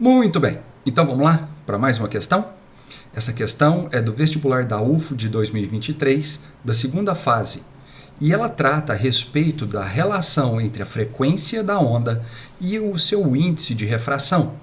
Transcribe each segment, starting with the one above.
Muito bem, então vamos lá para mais uma questão? Essa questão é do vestibular da UFO de 2023, da segunda fase, e ela trata a respeito da relação entre a frequência da onda e o seu índice de refração.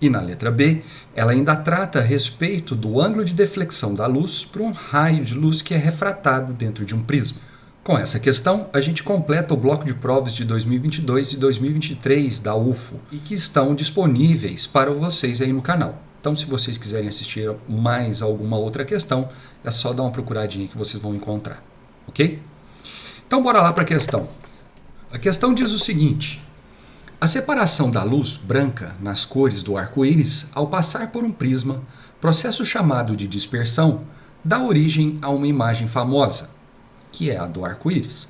E na letra B, ela ainda trata a respeito do ângulo de deflexão da luz para um raio de luz que é refratado dentro de um prisma. Com essa questão, a gente completa o bloco de provas de 2022 e 2023 da UFO e que estão disponíveis para vocês aí no canal. Então, se vocês quiserem assistir mais alguma outra questão, é só dar uma procuradinha que vocês vão encontrar, ok? Então, bora lá para a questão. A questão diz o seguinte: a separação da luz branca nas cores do arco-íris ao passar por um prisma, processo chamado de dispersão, dá origem a uma imagem famosa, que é a do arco-íris.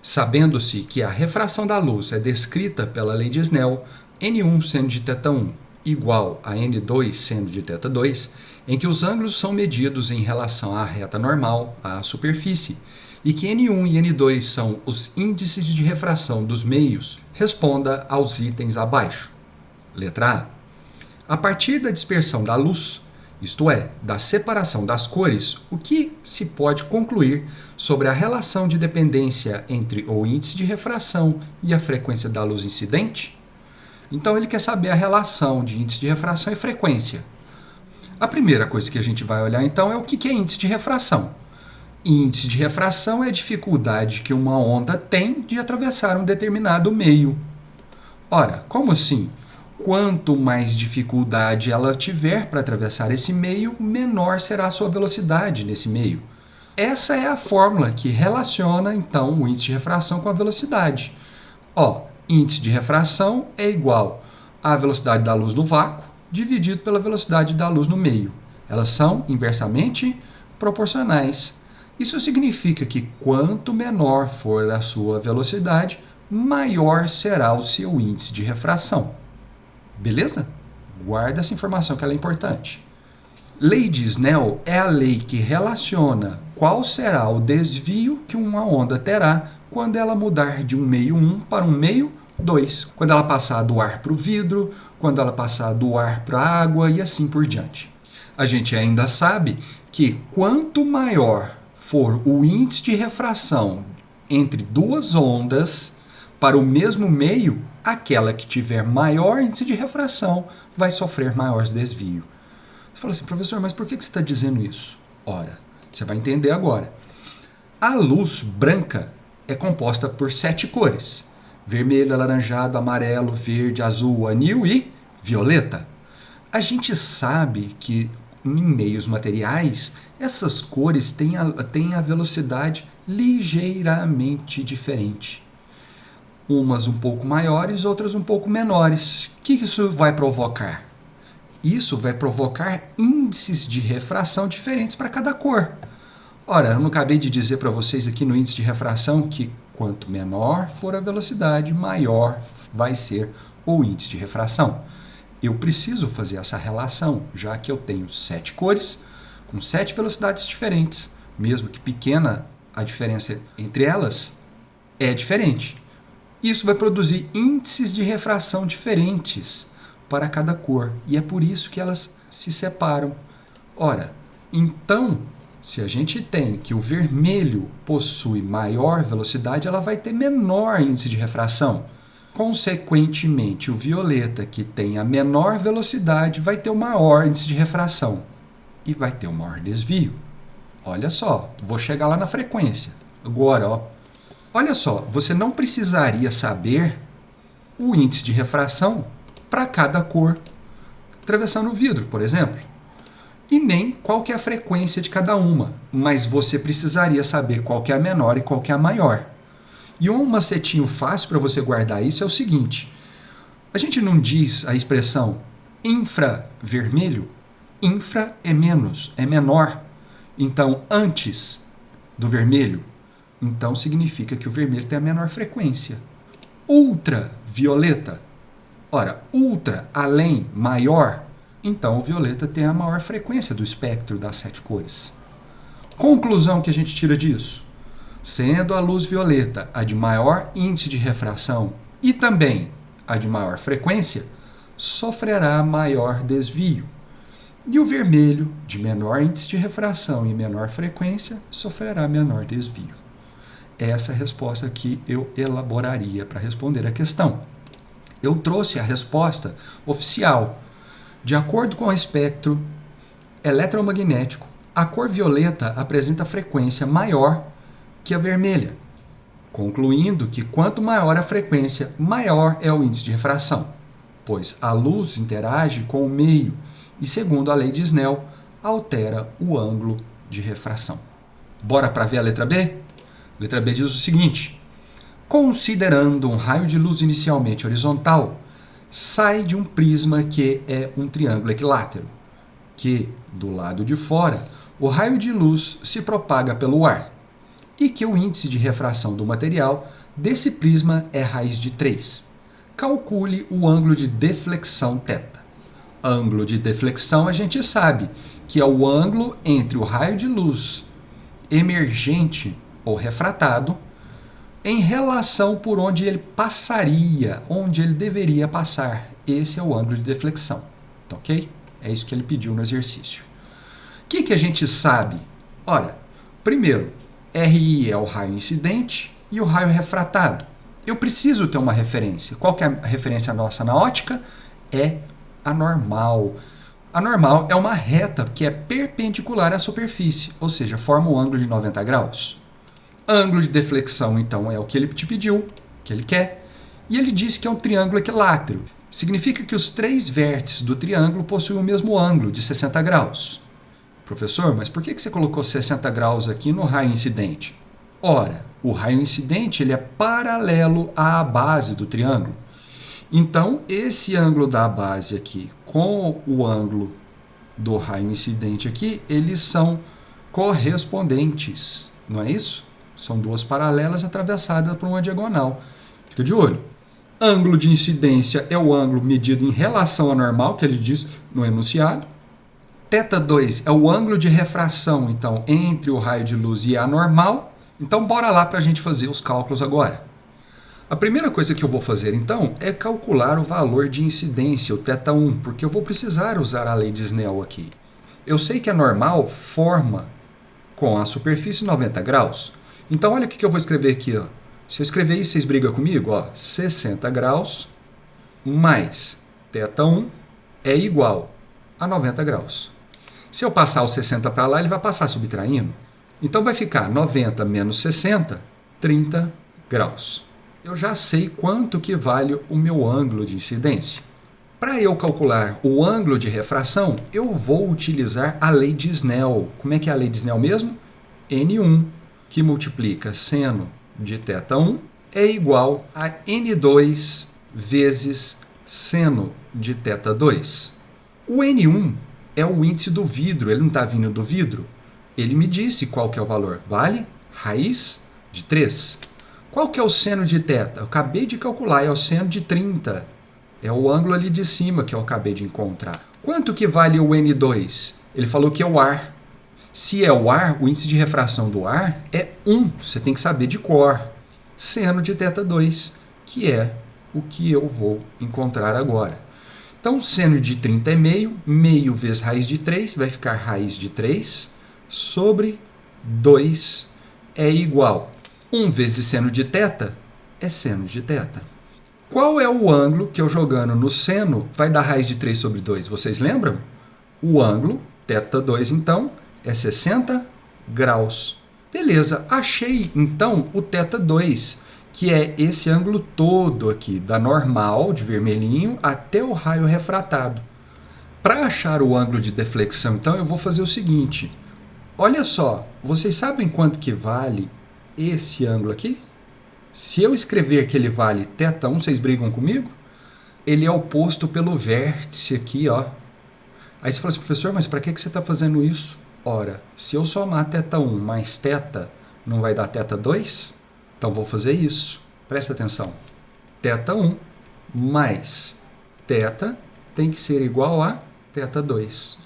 Sabendo-se que a refração da luz é descrita pela lei de Snell, N1 sendo de θ1 igual a N2 sendo de θ2, em que os ângulos são medidos em relação à reta normal, à superfície, e que N1 e N2 são os índices de refração dos meios, responda aos itens abaixo. Letra A. A partir da dispersão da luz, isto é, da separação das cores, o que se pode concluir sobre a relação de dependência entre o índice de refração e a frequência da luz incidente? Então ele quer saber a relação de índice de refração e frequência. A primeira coisa que a gente vai olhar então é o que é índice de refração. Índice de refração é a dificuldade que uma onda tem de atravessar um determinado meio. Ora, como assim? Quanto mais dificuldade ela tiver para atravessar esse meio, menor será a sua velocidade nesse meio. Essa é a fórmula que relaciona, então, o índice de refração com a velocidade. Índice de refração é igual à velocidade da luz no vácuo dividido pela velocidade da luz no meio. Elas são inversamente proporcionais. Isso significa que quanto menor for a sua velocidade, maior será o seu índice de refração. Beleza? Guarda essa informação que ela é importante. Lei de Snell é a lei que relaciona qual será o desvio que uma onda terá quando ela mudar de um meio 1 para um meio 2. Quando ela passar do ar para o vidro, quando ela passar do ar para a água e assim por diante. A gente ainda sabe que quanto maior for o índice de refração entre duas ondas para o mesmo meio, aquela que tiver maior índice de refração vai sofrer maior desvio. Você fala assim, professor, mas por que você está dizendo isso? Ora, você vai entender agora. A luz branca é composta por 7 cores: vermelho, alaranjado, amarelo, verde, azul, anil e violeta. A gente sabe que em meios materiais, essas cores têm a velocidade ligeiramente diferente. Umas um pouco maiores, outras um pouco menores. O que isso vai provocar? Isso vai provocar índices de refração diferentes para cada cor. Ora, eu não acabei de dizer para vocês aqui no índice de refração que quanto menor for a velocidade, maior vai ser o índice de refração. Eu preciso fazer essa relação, já que eu tenho 7 cores, com 7 velocidades diferentes, mesmo que pequena a diferença entre elas, é diferente. Isso vai produzir índices de refração diferentes para cada cor, e é por isso que elas se separam. Ora, então, se a gente tem que o vermelho possui maior velocidade, ela vai ter menor índice de refração. Consequentemente, o violeta, que tem a menor velocidade, vai ter o maior índice de refração e vai ter o maior desvio. Olha só, vou chegar lá na frequência. Agora, olha só, você não precisaria saber o índice de refração para cada cor atravessando o vidro, por exemplo. E nem qual que é a frequência de cada uma, mas você precisaria saber qual que é a menor e qual que é a maior. E um macetinho fácil para você guardar isso é o seguinte: a gente não diz a expressão infravermelho? Infra é menos, é menor. Então, antes do vermelho, então significa que o vermelho tem a menor frequência. Ultravioleta. Ora, ultra, além, maior, então o violeta tem a maior frequência do espectro das 7 cores. Conclusão que a gente tira disso: sendo a luz violeta a de maior índice de refração e também a de maior frequência, sofrerá maior desvio. E o vermelho, de menor índice de refração e menor frequência, sofrerá menor desvio. Essa é a resposta que eu elaboraria para responder a questão. Eu trouxe a resposta oficial. De acordo com o espectro eletromagnético, a cor violeta apresenta frequência maior que a vermelha, concluindo que quanto maior a frequência, maior é o índice de refração, pois a luz interage com o meio e, segundo a lei de Snell, altera o ângulo de refração. Bora para ver a letra B? A letra B diz o seguinte: considerando um raio de luz inicialmente horizontal, sai de um prisma que é um triângulo equilátero, que, do lado de fora, o raio de luz se propaga pelo ar, e que o índice de refração do material desse prisma é raiz de 3. Calcule o ângulo de deflexão θ. Ângulo de deflexão a gente sabe que é o ângulo entre o raio de luz emergente ou refratado em relação por onde ele passaria, onde ele deveria passar. Esse é o ângulo de deflexão, tá ok? É isso que ele pediu no exercício. O que a gente sabe? Ora, primeiro, RI é o raio incidente e o raio refratado. Eu preciso ter uma referência. Qual que é a referência nossa na ótica? É a normal. A normal é uma reta que é perpendicular à superfície, ou seja, forma um ângulo de 90 graus. Ângulo de deflexão, então, é o que ele te pediu, que ele quer. E ele disse que é um triângulo equilátero. Significa que os 3 vértices do triângulo possuem o mesmo ângulo, de 60 graus. Professor, mas por que você colocou 60 graus aqui no raio incidente? Ora, o raio incidente ele é paralelo à base do triângulo. Então, esse ângulo da base aqui com o ângulo do raio incidente aqui, eles são correspondentes, não é isso? São 2 paralelas atravessadas por uma diagonal. Fica de olho. Ângulo de incidência é o ângulo medido em relação à normal, que ele diz no enunciado. θ2 é o ângulo de refração, então, entre o raio de luz e a normal. Então, bora lá para a gente fazer os cálculos agora. A primeira coisa que eu vou fazer, então, é calcular o valor de incidência, o θ1, porque eu vou precisar usar a lei de Snell aqui. Eu sei que a normal forma com a superfície 90 graus. Então, olha o que eu vou escrever aqui. Ó. Se eu escrever isso, vocês brigam comigo? Ó, 60 graus mais θ1 é igual a 90 graus. Se eu passar o 60 para lá, ele vai passar subtraindo. Então, vai ficar 90 menos 60, 30 graus. Eu já sei quanto que vale o meu ângulo de incidência. Para eu calcular o ângulo de refração, eu vou utilizar a lei de Snell. Como é que é a lei de Snell mesmo? N1, que multiplica seno de θ1, é igual a N2 vezes seno de θ2. O N1 é o índice do vidro, ele não está vindo do vidro? Ele me disse qual que é o valor. Vale raiz de 3. Qual que é o seno de θ? Eu acabei de calcular, é o seno de 30. É o ângulo ali de cima que eu acabei de encontrar. Quanto que vale o N2? Ele falou que é o ar. Se é o ar, o índice de refração do ar é 1. Você tem que saber de cor. Seno de θ2, que é o que eu vou encontrar agora. Então, seno de 30 é meio. Meio vezes raiz de 3 vai ficar raiz de 3 sobre 2 é igual. 1 vezes seno de θ é seno de θ. Qual é o ângulo que eu jogando no seno vai dar raiz de 3 sobre 2? Vocês lembram? O ângulo, θ2, então, é 60 graus. Beleza, achei, então, o θ2, que é esse ângulo todo aqui, da normal, de vermelhinho, até o raio refratado. Para achar o ângulo de deflexão, então, eu vou fazer o seguinte. Olha só, vocês sabem quanto que vale esse ângulo aqui? Se eu escrever que ele vale θ1, vocês brigam comigo? Ele é oposto pelo vértice aqui, ó. Aí você fala assim, professor, mas para que você está fazendo isso? Ora, se eu somar θ1 mais θ, não vai dar θ2? Então vou fazer isso. Presta atenção. θ1 mais θ tem que ser igual a θ2.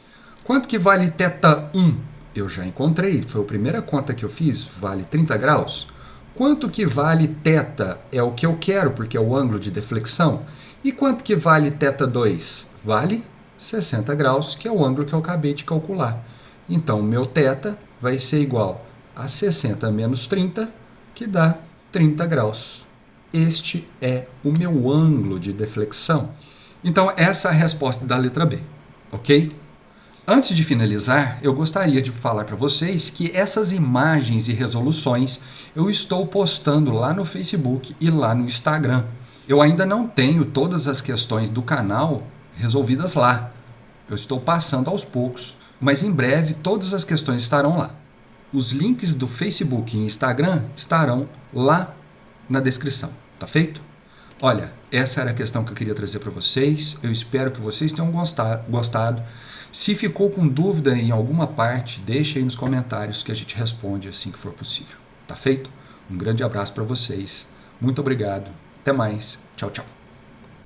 Quanto que vale θ1? Eu já encontrei, foi a primeira conta que eu fiz, vale 30 graus. Quanto que vale θ? É o que eu quero, porque é o ângulo de deflexão. E quanto que vale θ2? Vale 60 graus, que é o ângulo que eu acabei de calcular. Então, o meu θ vai ser igual a 60 menos 30, que dá 30 graus. Este é o meu ângulo de deflexão. Então, essa é a resposta da letra B, ok? Antes de finalizar, eu gostaria de falar para vocês que essas imagens e resoluções eu estou postando lá no Facebook e lá no Instagram. Eu ainda não tenho todas as questões do canal resolvidas lá. Eu estou passando aos poucos, mas em breve todas as questões estarão lá. Os links do Facebook e Instagram estarão lá na descrição, tá feito? Olha, essa era a questão que eu queria trazer para vocês. Eu espero que vocês tenham gostado. Se ficou com dúvida em alguma parte, deixe aí nos comentários que a gente responde assim que for possível. Tá feito? Um grande abraço para vocês. Muito obrigado. Até mais. Tchau, tchau.